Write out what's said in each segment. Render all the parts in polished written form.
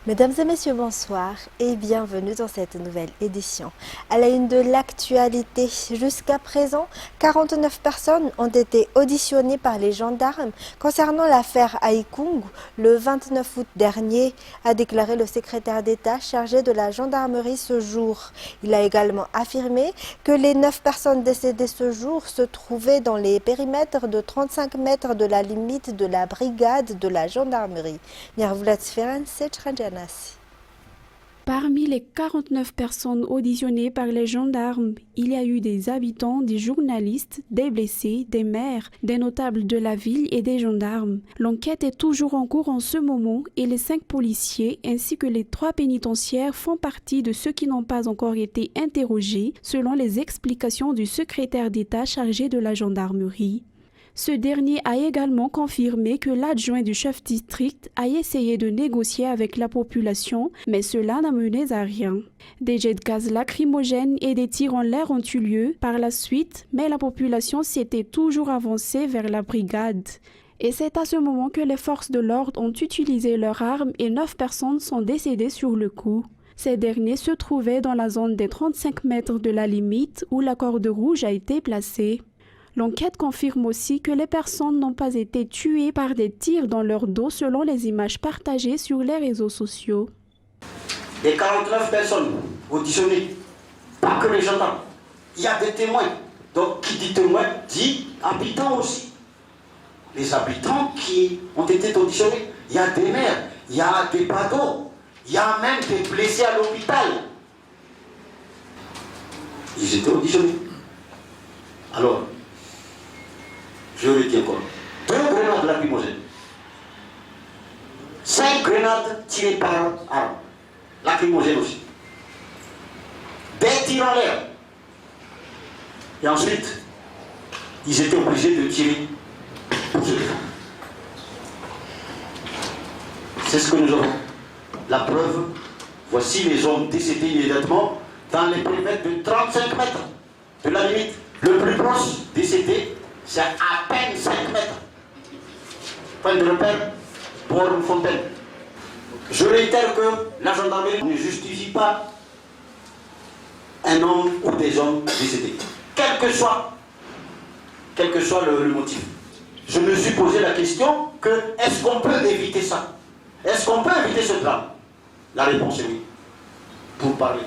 Mesdames et messieurs, bonsoir et bienvenue dans cette nouvelle édition. À la une de l'actualité, jusqu'à présent, 49 personnes ont été auditionnées par les gendarmes concernant l'affaire Aïkoung. Le 29 août dernier, a déclaré le secrétaire d'État chargé de la gendarmerie ce jour. Il a également affirmé que les 9 personnes décédées ce jour se trouvaient dans les périmètres de 35 mètres de la limite de la brigade de la gendarmerie. Parmi les 49 personnes auditionnées par les gendarmes, il y a eu des habitants, des journalistes, des blessés, des maires, des notables de la ville et des gendarmes. L'enquête est toujours en cours en ce moment et les 5 policiers ainsi que les 3 pénitentiaires font partie de ceux qui n'ont pas encore été interrogés selon les explications du secrétaire d'État chargé de la gendarmerie. Ce dernier a également confirmé que l'adjoint du chef district a essayé de négocier avec la population, mais cela n'a mené à rien. Des jets de gaz lacrymogènes et des tirs en l'air ont eu lieu par la suite, mais la population s'était toujours avancée vers la brigade. Et c'est à ce moment que les forces de l'ordre ont utilisé leurs armes et 9 personnes sont décédées sur le coup. Ces derniers se trouvaient dans la zone des 35 mètres de la limite où la corde rouge a été placée. L'enquête confirme aussi que les personnes n'ont pas été tuées par des tirs dans leur dos selon les images partagées sur les réseaux sociaux. Les 49 personnes auditionnées, pas que les gendarmes. Il y a des témoins. Donc qui dit témoin dit habitants aussi. Les habitants qui ont été auditionnés, il y a des maires, il y a des badauds, il y a même des blessés à l'hôpital. Ils étaient auditionnés. Alors, je le dis encore, 2 grenades lacrymogènes, 5 grenades tirées par arme, lacrymogènes aussi, des tirs en l'air. Et ensuite, ils étaient obligés de tirer pour se défendre. C'est ce que nous avons. La preuve, voici les hommes décédés immédiatement dans les périmètres de 35 mètres de la limite. Le plus proche décédé, c'est à peine 5 mètres. Point de repère, pour une fontaine. Je réitère que la gendarmerie ne justifie pas un homme ou des hommes décédés. Quel que soit le motif. Je me suis posé la question que est-ce qu'on peut éviter ça? Est-ce qu'on peut éviter ce drame? La réponse est oui. Pour parler.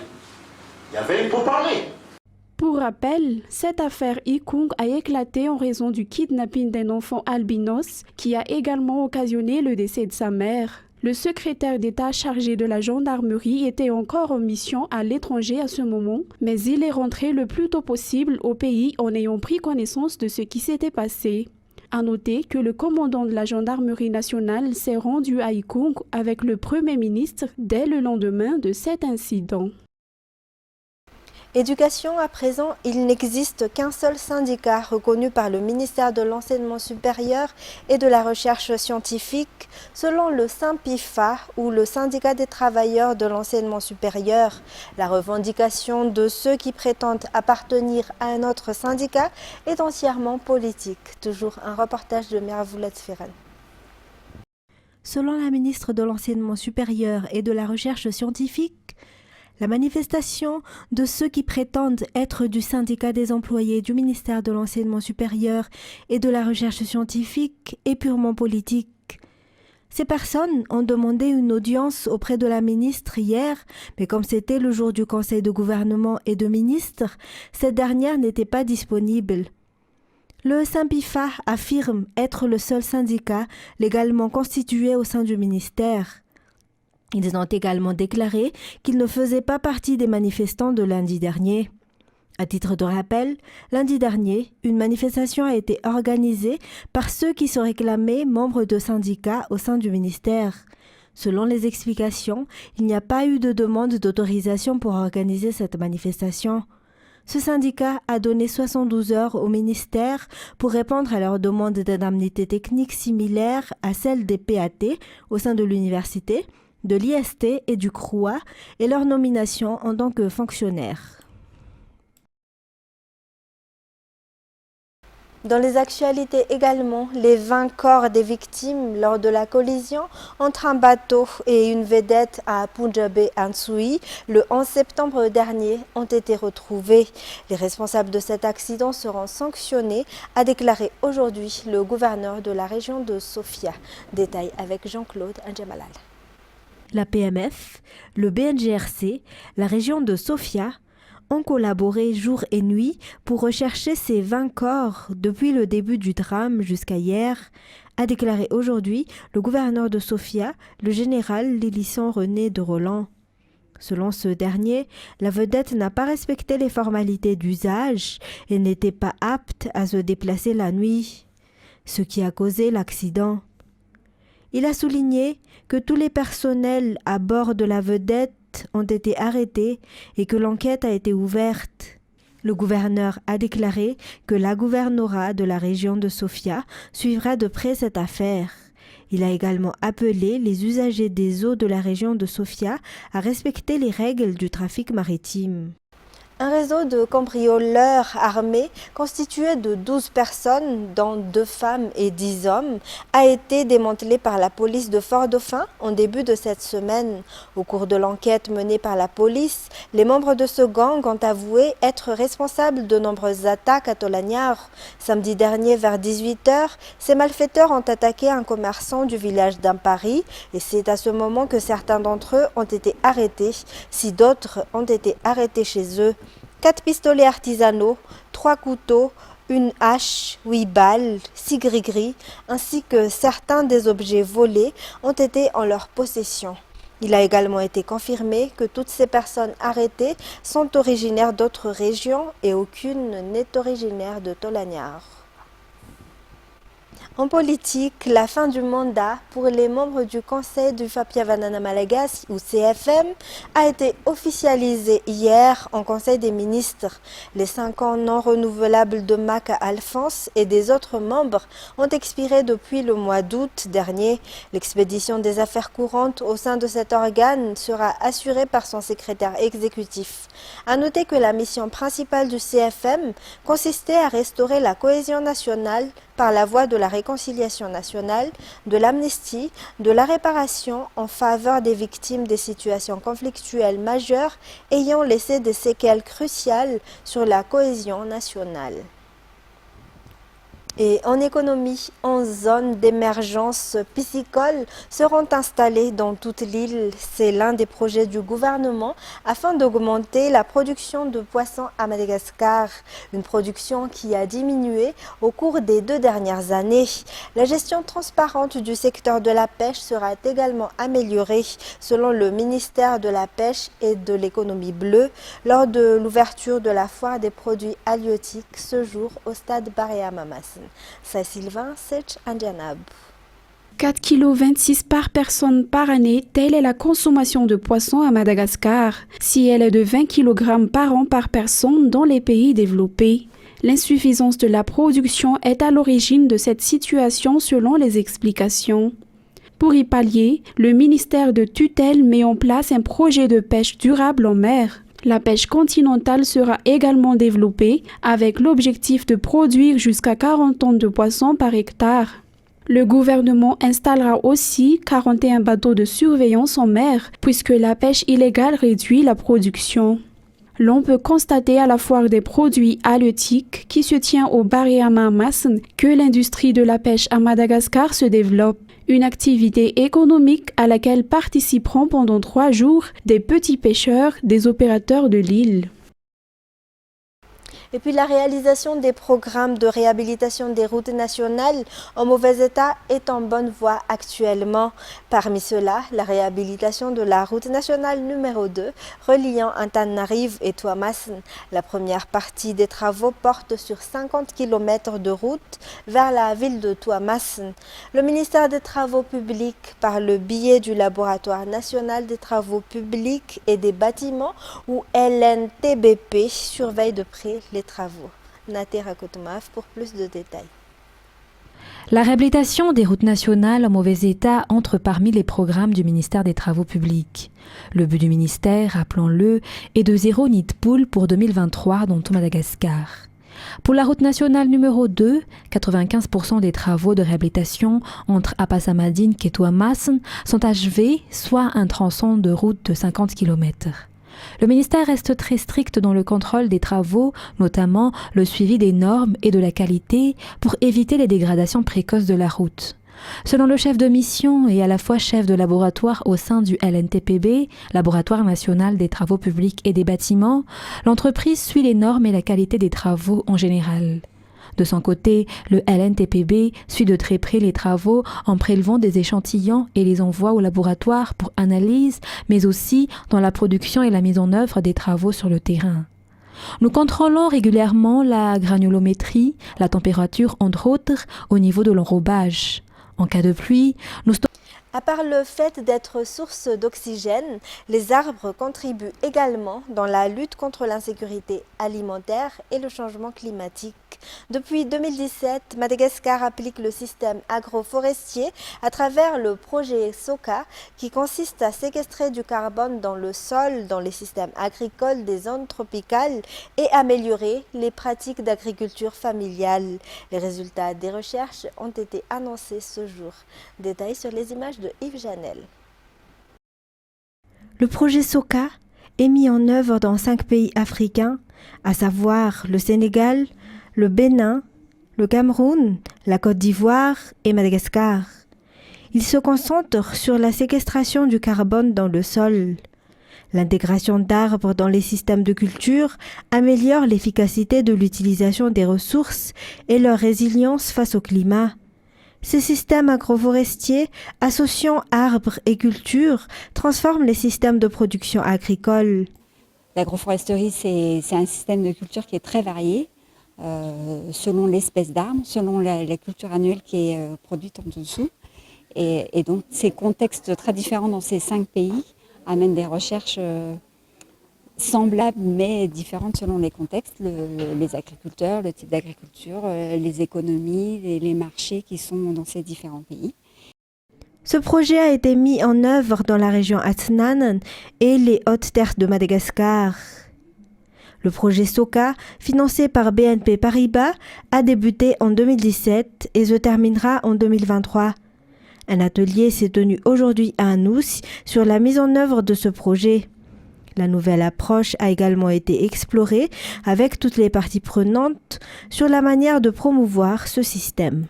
Il y avait une pour parler. Pour rappel, cette affaire Aïkoung a éclaté en raison du kidnapping d'un enfant albinos qui a également occasionné le décès de sa mère. Le secrétaire d'État chargé de la gendarmerie était encore en mission à l'étranger à ce moment, mais il est rentré le plus tôt possible au pays en ayant pris connaissance de ce qui s'était passé. À noter que le commandant de la gendarmerie nationale s'est rendu à Aïkoung avec le Premier ministre dès le lendemain de cet incident. Éducation, à présent, il n'existe qu'un seul syndicat reconnu par le ministère de l'Enseignement supérieur et de la Recherche scientifique, selon le SYNPIFA ou le syndicat des travailleurs de l'enseignement supérieur. La revendication de ceux qui prétendent appartenir à un autre syndicat est entièrement politique. Toujours un reportage de Mervoulet Ferran. Selon la ministre de l'Enseignement supérieur et de la Recherche scientifique, la manifestation de ceux qui prétendent être du syndicat des employés du ministère de l'Enseignement supérieur et de la Recherche scientifique est purement politique. Ces personnes ont demandé une audience auprès de la ministre hier, mais comme c'était le jour du conseil de gouvernement et de ministres, cette dernière n'était pas disponible. Le SYNPIFA affirme être le seul syndicat légalement constitué au sein du ministère. Ils ont également déclaré qu'ils ne faisaient pas partie des manifestants de lundi dernier. À titre de rappel, lundi dernier, une manifestation a été organisée par ceux qui se réclamaient membres de syndicats au sein du ministère. Selon les explications, il n'y a pas eu de demande d'autorisation pour organiser cette manifestation. Ce syndicat a donné 72 heures au ministère pour répondre à leur demande d'indemnité technique similaire à celle des PAT au sein de l'université, de l'IST et du CROA et leur nomination en tant que fonctionnaires. Dans les actualités également, les 20 corps des victimes lors de la collision entre un bateau et une vedette à Punjab Ansui le 11 septembre dernier ont été retrouvés. Les responsables de cet accident seront sanctionnés, a déclaré aujourd'hui le gouverneur de la région de Sofia. Détail avec Jean-Claude Ndjamalal. La PMF, le BNGRC, la région de Sofia ont collaboré jour et nuit pour rechercher ces 20 corps depuis le début du drame jusqu'à hier, a déclaré aujourd'hui le gouverneur de Sofia, le général Lilisson René de Roland. Selon ce dernier, la vedette n'a pas respecté les formalités d'usage et n'était pas apte à se déplacer la nuit, ce qui a causé l'accident. Il a souligné que tous les personnels à bord de la vedette ont été arrêtés et que l'enquête a été ouverte. Le gouverneur a déclaré que la gouvernorat de la région de Sofia suivra de près cette affaire. Il a également appelé les usagers des eaux de la région de Sofia à respecter les règles du trafic maritime. Un réseau de cambrioleurs armés constitué de 12 personnes, dont 2 femmes et 10 hommes, a été démantelé par la police de Fort-Dauphin en début de cette semaine. Au cours de l'enquête menée par la police, les membres de ce gang ont avoué être responsables de nombreuses attaques à Tolagnaro. Samedi dernier, vers 18h, ces malfaiteurs ont attaqué un commerçant du village d'Ampari et c'est à ce moment que certains d'entre eux ont été arrêtés, si d'autres ont été arrêtés chez eux. 4 pistolets artisanaux, 3 couteaux, une hache, 8 balles, 6 gris-gris, ainsi que certains des objets volés ont été en leur possession. Il a également été confirmé que toutes ces personnes arrêtées sont originaires d'autres régions et aucune n'est originaire de Tolagnaro. En politique, la fin du mandat pour les membres du Conseil du Fapiavanana Malagasy ou CFM a été officialisée hier en Conseil des ministres. Les 5 ans non renouvelables de Maka Alphonse et des autres membres ont expiré depuis le mois d'août dernier. L'expédition des affaires courantes au sein de cet organe sera assurée par son secrétaire exécutif. À noter que la mission principale du CFM consistait à restaurer la cohésion nationale par la voie de la réconciliation nationale, de l'amnistie, de la réparation en faveur des victimes des situations conflictuelles majeures ayant laissé des séquelles cruciales sur la cohésion nationale. Et en économie, 11 zones d'émergence piscicole seront installées dans toute l'île. C'est l'un des projets du gouvernement afin d'augmenter la production de poissons à Madagascar, une production qui a diminué au cours des 2 dernières années. La gestion transparente du secteur de la pêche sera également améliorée selon le ministère de la Pêche et de l'économie bleue lors de l'ouverture de la foire des produits halieutiques ce jour au stade Barrea Mamassen. C'est Sylvain Sech Andjanab. 4,26 kg par personne par année, telle est la consommation de poissons à Madagascar, si elle est de 20 kg par an par personne dans les pays développés. L'insuffisance de la production est à l'origine de cette situation selon les explications. Pour y pallier, le ministère de tutelle met en place un projet de pêche durable en mer. La pêche continentale sera également développée avec l'objectif de produire jusqu'à 40 tonnes de poissons par hectare. Le gouvernement installera aussi 41 bateaux de surveillance en mer puisque la pêche illégale réduit la production. L'on peut constater à la foire des produits halieutiques qui se tient au Barrea Mamassen que l'industrie de la pêche à Madagascar se développe. Une activité économique à laquelle participeront pendant 3 jours des petits pêcheurs, des opérateurs de l'île. Et puis la réalisation des programmes de réhabilitation des routes nationales en mauvais état est en bonne voie actuellement. Parmi ceux-là, la réhabilitation de la route nationale numéro 2 reliant Antananarivo et Tuamasin. La première partie des travaux porte sur 50 km de route vers la ville de Tuamasin. Le ministère des Travaux publics, par le biais du Laboratoire national des travaux publics et des bâtiments ou LNTBP, surveille de près les travaux. Natera Koutoumaf pour plus de détails. La réhabilitation des routes nationales en mauvais état entre parmi les programmes du ministère des Travaux publics. Le but du ministère, rappelons-le, est de zéro nid de poule pour 2023 dans tout Madagascar. Pour la route nationale numéro 2, 95% des travaux de réhabilitation entre Apasamadine et Touamassen sont achevés, soit un tronçon de route de 50 km. Le ministère reste très strict dans le contrôle des travaux, notamment le suivi des normes et de la qualité pour éviter les dégradations précoces de la route. Selon le chef de mission et à la fois chef de laboratoire au sein du LNTPB, Laboratoire national des travaux publics et des bâtiments, l'entreprise suit les normes et la qualité des travaux en général. De son côté, le LNTPB suit de très près les travaux en prélevant des échantillons et les envoie au laboratoire pour analyse, mais aussi dans la production et la mise en œuvre des travaux sur le terrain. Nous contrôlons régulièrement la granulométrie, la température entre autres, au niveau de l'enrobage. En cas de pluie, nous À part le fait d'être source d'oxygène, les arbres contribuent également dans la lutte contre l'insécurité alimentaire et le changement climatique. Depuis 2017, Madagascar applique le système agroforestier à travers le projet SOCA qui consiste à séquestrer du carbone dans le sol, dans les systèmes agricoles des zones tropicales et améliorer les pratiques d'agriculture familiale. Les résultats des recherches ont été annoncés ce jour. Détails sur les images de Yves Janel. Le projet SOCA est mis en œuvre dans 5 pays africains, à savoir le Sénégal, le Bénin, le Cameroun, la Côte d'Ivoire et Madagascar. Il se concentre sur la séquestration du carbone dans le sol. L'intégration d'arbres dans les systèmes de culture améliore l'efficacité de l'utilisation des ressources et leur résilience face au climat. Ces systèmes agroforestiers, associant arbres et cultures, transforment les systèmes de production agricole. L'agroforesterie, c'est un système de culture qui est très varié, selon l'espèce d'arbre, selon la culture annuelle qui est produite en dessous. Et donc, ces contextes très différents dans ces 5 pays amènent des recherches semblables mais différentes selon les contextes, les agriculteurs, le type d'agriculture, les économies, les marchés qui sont dans ces différents pays. Ce projet a été mis en œuvre dans la région Atsnanen et les Hautes Terres de Madagascar. Le projet SOCA, financé par BNP Paribas, a débuté en 2017 et se terminera en 2023. Un atelier s'est tenu aujourd'hui à Anous sur la mise en œuvre de ce projet. La nouvelle approche a également été explorée avec toutes les parties prenantes sur la manière de promouvoir ce système.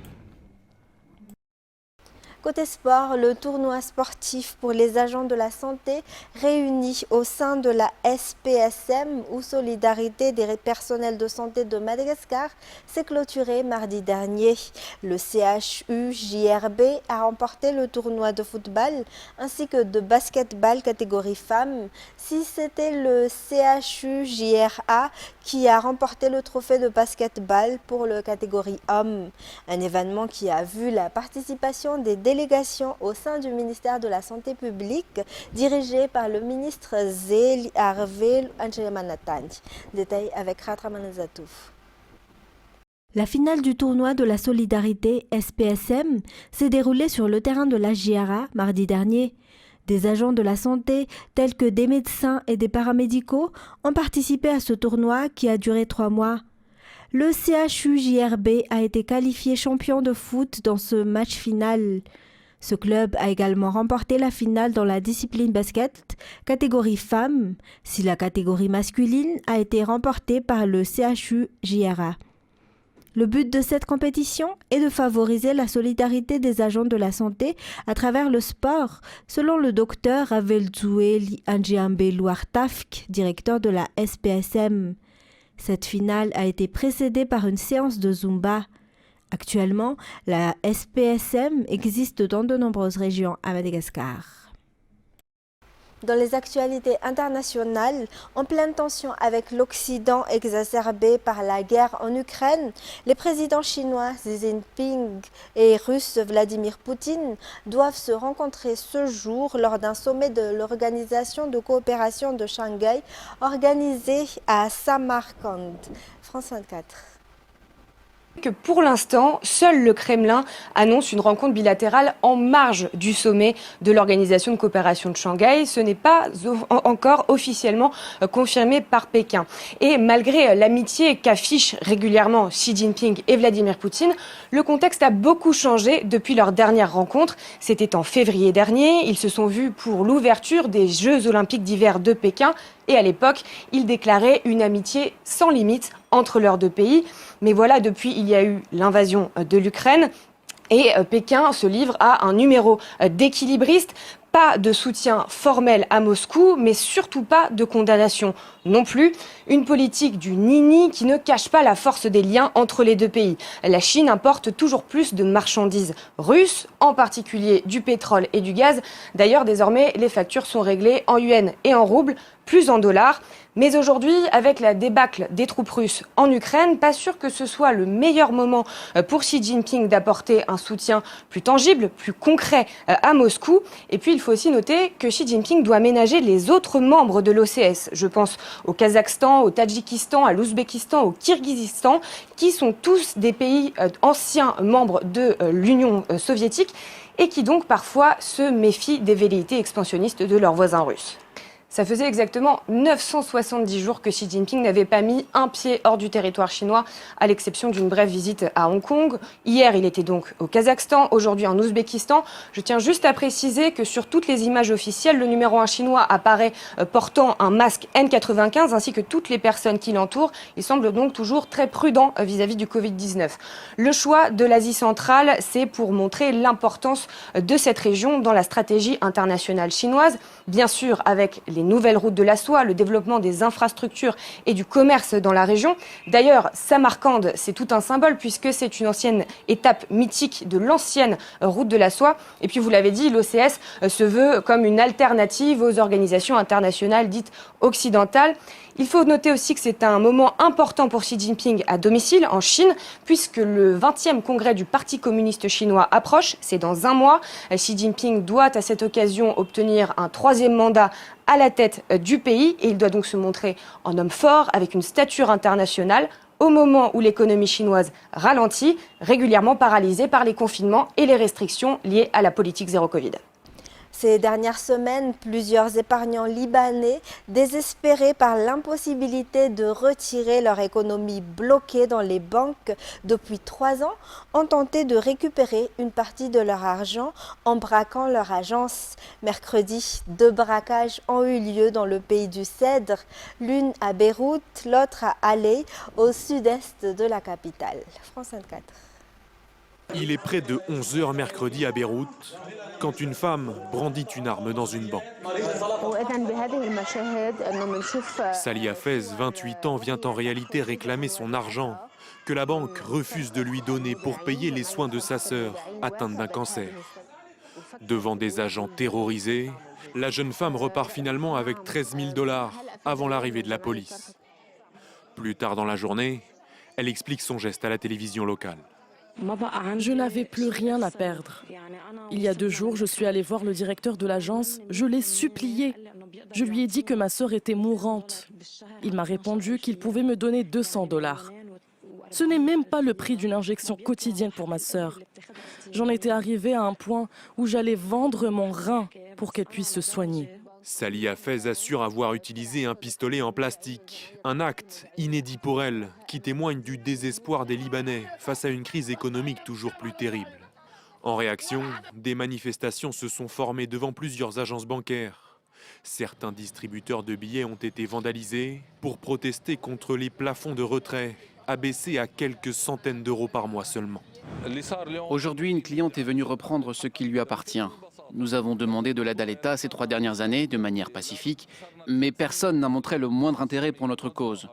Côté sport, le tournoi sportif pour les agents de la santé réunis au sein de la SPSM ou Solidarité des personnels de santé de Madagascar s'est clôturé mardi dernier. Le CHU-JRB a remporté le tournoi de football ainsi que de basketball catégorie femmes. Si c'était le CHU-JRA qui a remporté le trophée de basketball pour la catégorie hommes. Un événement qui a vu la participation des délégation au sein du ministère de la Santé publique dirigée par le ministre Zéli Harvey Angemanatani. Détail avec Ratra Manazatouf. La finale du tournoi de la solidarité SPSM s'est déroulée sur le terrain de la JRA mardi dernier. Des agents de la santé, tels que des médecins et des paramédicaux, ont participé à ce tournoi qui a duré 3 mois. Le CHU-JRB a été qualifié champion de foot dans ce match final. Ce club a également remporté la finale dans la discipline basket, catégorie femmes, si la catégorie masculine a été remportée par le CHU-JRA. Le but de cette compétition est de favoriser la solidarité des agents de la santé à travers le sport, selon le docteur Avelzoueli Anjiambe Louartafk, directeur de la SPSM. Cette finale a été précédée par une séance de Zumba. Actuellement, la SPSM existe dans de nombreuses régions à Madagascar. Dans les actualités internationales, en pleine tension avec l'Occident exacerbé par la guerre en Ukraine, les présidents chinois Xi Jinping et russe Vladimir Poutine doivent se rencontrer ce jour lors d'un sommet de l'Organisation de coopération de Shanghai organisé à Samarcande. France 24. Que pour l'instant, seul le Kremlin annonce une rencontre bilatérale en marge du sommet de l'Organisation de coopération de Shanghai. Ce n'est pas encore officiellement confirmé par Pékin. Et malgré l'amitié qu'affichent régulièrement Xi Jinping et Vladimir Poutine, le contexte a beaucoup changé depuis leur dernière rencontre. C'était en février dernier. Ils se sont vus pour l'ouverture des Jeux olympiques d'hiver de Pékin. Et à l'époque, ils déclaraient une amitié sans limite entre leurs deux pays. Mais voilà, depuis, il y a eu l'invasion de l'Ukraine et Pékin se livre à un numéro d'équilibriste. Pas de soutien formel à Moscou, mais surtout pas de condamnation non plus. Une politique du ni-ni qui ne cache pas la force des liens entre les deux pays. La Chine importe toujours plus de marchandises russes, en particulier du pétrole et du gaz. D'ailleurs, désormais, les factures sont réglées en yuan et en roubles, plus en dollars. Mais aujourd'hui, avec la débâcle des troupes russes en Ukraine, pas sûr que ce soit le meilleur moment pour Xi Jinping d'apporter un soutien plus tangible, plus concret à Moscou. Et puis, il faut aussi noter que Xi Jinping doit ménager les autres membres de l'OCS. Je pense au Kazakhstan, au Tadjikistan, à l'Ouzbékistan, au Kirghizistan, qui sont tous des pays anciens membres de l'Union soviétique et qui donc parfois se méfient des velléités expansionnistes de leurs voisins russes. Ça faisait exactement 970 jours que Xi Jinping n'avait pas mis un pied hors du territoire chinois, à l'exception d'une brève visite à Hong Kong. Hier, il était donc au Kazakhstan, aujourd'hui en Ouzbékistan. Je tiens juste à préciser que sur toutes les images officielles, le numéro 1 chinois apparaît portant un masque N95 ainsi que toutes les personnes qui l'entourent. Il semble donc toujours très prudent vis-à-vis du Covid-19. Le choix de l'Asie centrale, c'est pour montrer l'importance de cette région dans la stratégie internationale chinoise. Bien sûr, avec les nouvelles routes de la soie, le développement des infrastructures et du commerce dans la région. D'ailleurs, Samarcande, c'est tout un symbole puisque c'est une ancienne étape mythique de l'ancienne route de la soie. Et puis, vous l'avez dit, l'OCS se veut comme une alternative aux organisations internationales dites occidentales. Il faut noter aussi que c'est un moment important pour Xi Jinping à domicile, en Chine, puisque le 20e congrès du Parti communiste chinois approche, c'est dans un mois. Xi Jinping doit à cette occasion obtenir un 3e mandat à la tête du pays et il doit donc se montrer en homme fort avec une stature internationale au moment où l'économie chinoise ralentit, régulièrement paralysée par les confinements et les restrictions liées à la politique zéro Covid. Ces dernières semaines, plusieurs épargnants libanais, désespérés par l'impossibilité de retirer leur économie bloquée dans les banques depuis 3 ans, ont tenté de récupérer une partie de leur argent en braquant leur agence. Mercredi, 2 braquages ont eu lieu dans le pays du Cèdre, l'une à Beyrouth, l'autre à Aley, au sud-est de la capitale. France 24. Il est près de 11h mercredi à Beyrouth, quand une femme brandit une arme dans une banque. Sali Hafez, 28 ans, vient en réalité réclamer son argent que la banque refuse de lui donner pour payer les soins de sa sœur, atteinte d'un cancer. Devant des agents terrorisés, la jeune femme repart finalement avec 13 000 $ avant l'arrivée de la police. Plus tard dans la journée, elle explique son geste à la télévision locale. Je n'avais plus rien à perdre. Il y a 2 jours, je suis allée voir le directeur de l'agence. Je l'ai supplié. Je lui ai dit que ma sœur était mourante. Il m'a répondu qu'il pouvait me donner 200 $. Ce n'est même pas le prix d'une injection quotidienne pour ma sœur. J'en étais arrivée à un point où j'allais vendre mon rein pour qu'elle puisse se soigner. Sali Hafez assure avoir utilisé un pistolet en plastique, un acte inédit pour elle, qui témoigne du désespoir des Libanais face à une crise économique toujours plus terrible. En réaction, des manifestations se sont formées devant plusieurs agences bancaires. Certains distributeurs de billets ont été vandalisés pour protester contre les plafonds de retrait, abaissés à quelques centaines d'euros par mois seulement. Aujourd'hui, une cliente est venue reprendre ce qui lui appartient. Nous avons demandé de l'aide à l'État ces 3 dernières années de manière pacifique, mais personne n'a montré le moindre intérêt pour notre cause.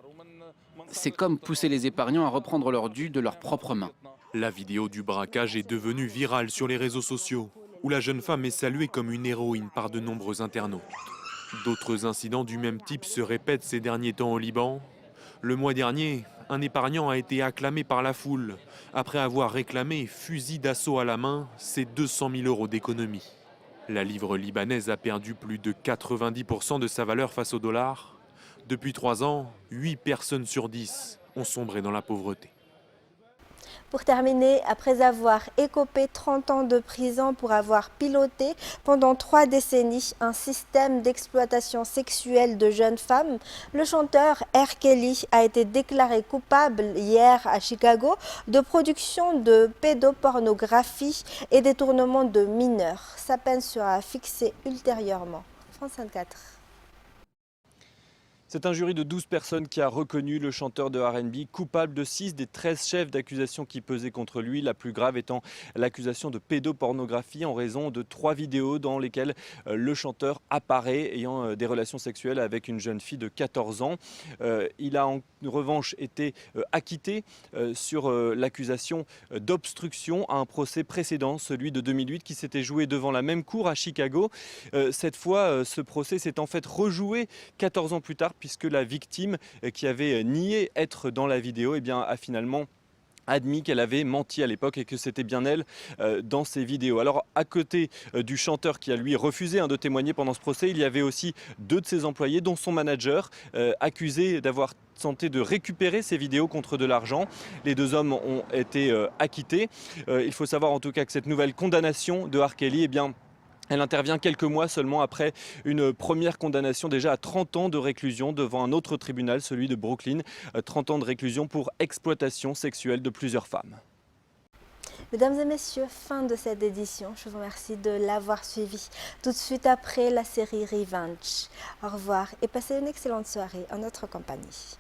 C'est comme pousser les épargnants à reprendre leur dû de leurs propres mains. La vidéo du braquage est devenue virale sur les réseaux sociaux, où la jeune femme est saluée comme une héroïne par de nombreux internautes. D'autres incidents du même type se répètent ces derniers temps au Liban. Le mois dernier, un épargnant a été acclamé par la foule après avoir réclamé, fusil d'assaut à la main, ses 200 000 € d'économie. La livre libanaise a perdu plus de 90% de sa valeur face au dollar. Depuis 3 ans, 8 personnes sur 10 ont sombré dans la pauvreté. Pour terminer, après avoir écopé 30 ans de prison pour avoir piloté pendant 3 décennies un système d'exploitation sexuelle de jeunes femmes, le chanteur R. Kelly a été déclaré coupable hier à Chicago de production de pédopornographie et détournement de mineurs. Sa peine sera fixée ultérieurement. France 24. C'est un jury de 12 personnes qui a reconnu le chanteur de R&B coupable de 6 des 13 chefs d'accusation qui pesaient contre lui, la plus grave étant l'accusation de pédopornographie en raison de 3 vidéos dans lesquelles le chanteur apparaît ayant des relations sexuelles avec une jeune fille de 14 ans. Il a en revanche été acquitté sur l'accusation d'obstruction à un procès précédent, celui de 2008 qui s'était joué devant la même cour à Chicago. Cette fois, ce procès s'est en fait rejoué 14 ans plus tard, puisque la victime qui avait nié être dans la vidéo a finalement admis qu'elle avait menti à l'époque et que c'était bien elle dans ses vidéos. Alors à côté du chanteur qui a lui refusé de témoigner pendant ce procès, il y avait aussi 2 de ses employés, dont son manager, accusé d'avoir tenté de récupérer ces vidéos contre de l'argent. Les 2 hommes ont été acquittés. Il faut savoir en tout cas que cette nouvelle condamnation de R. Kelly, elle intervient quelques mois seulement après une première condamnation déjà à 30 ans de réclusion devant un autre tribunal, celui de Brooklyn. 30 ans de réclusion pour exploitation sexuelle de plusieurs femmes. Mesdames et messieurs, fin de cette édition. Je vous remercie de l'avoir suivi. Tout de suite après la série Revenge. Au revoir et passez une excellente soirée en notre compagnie.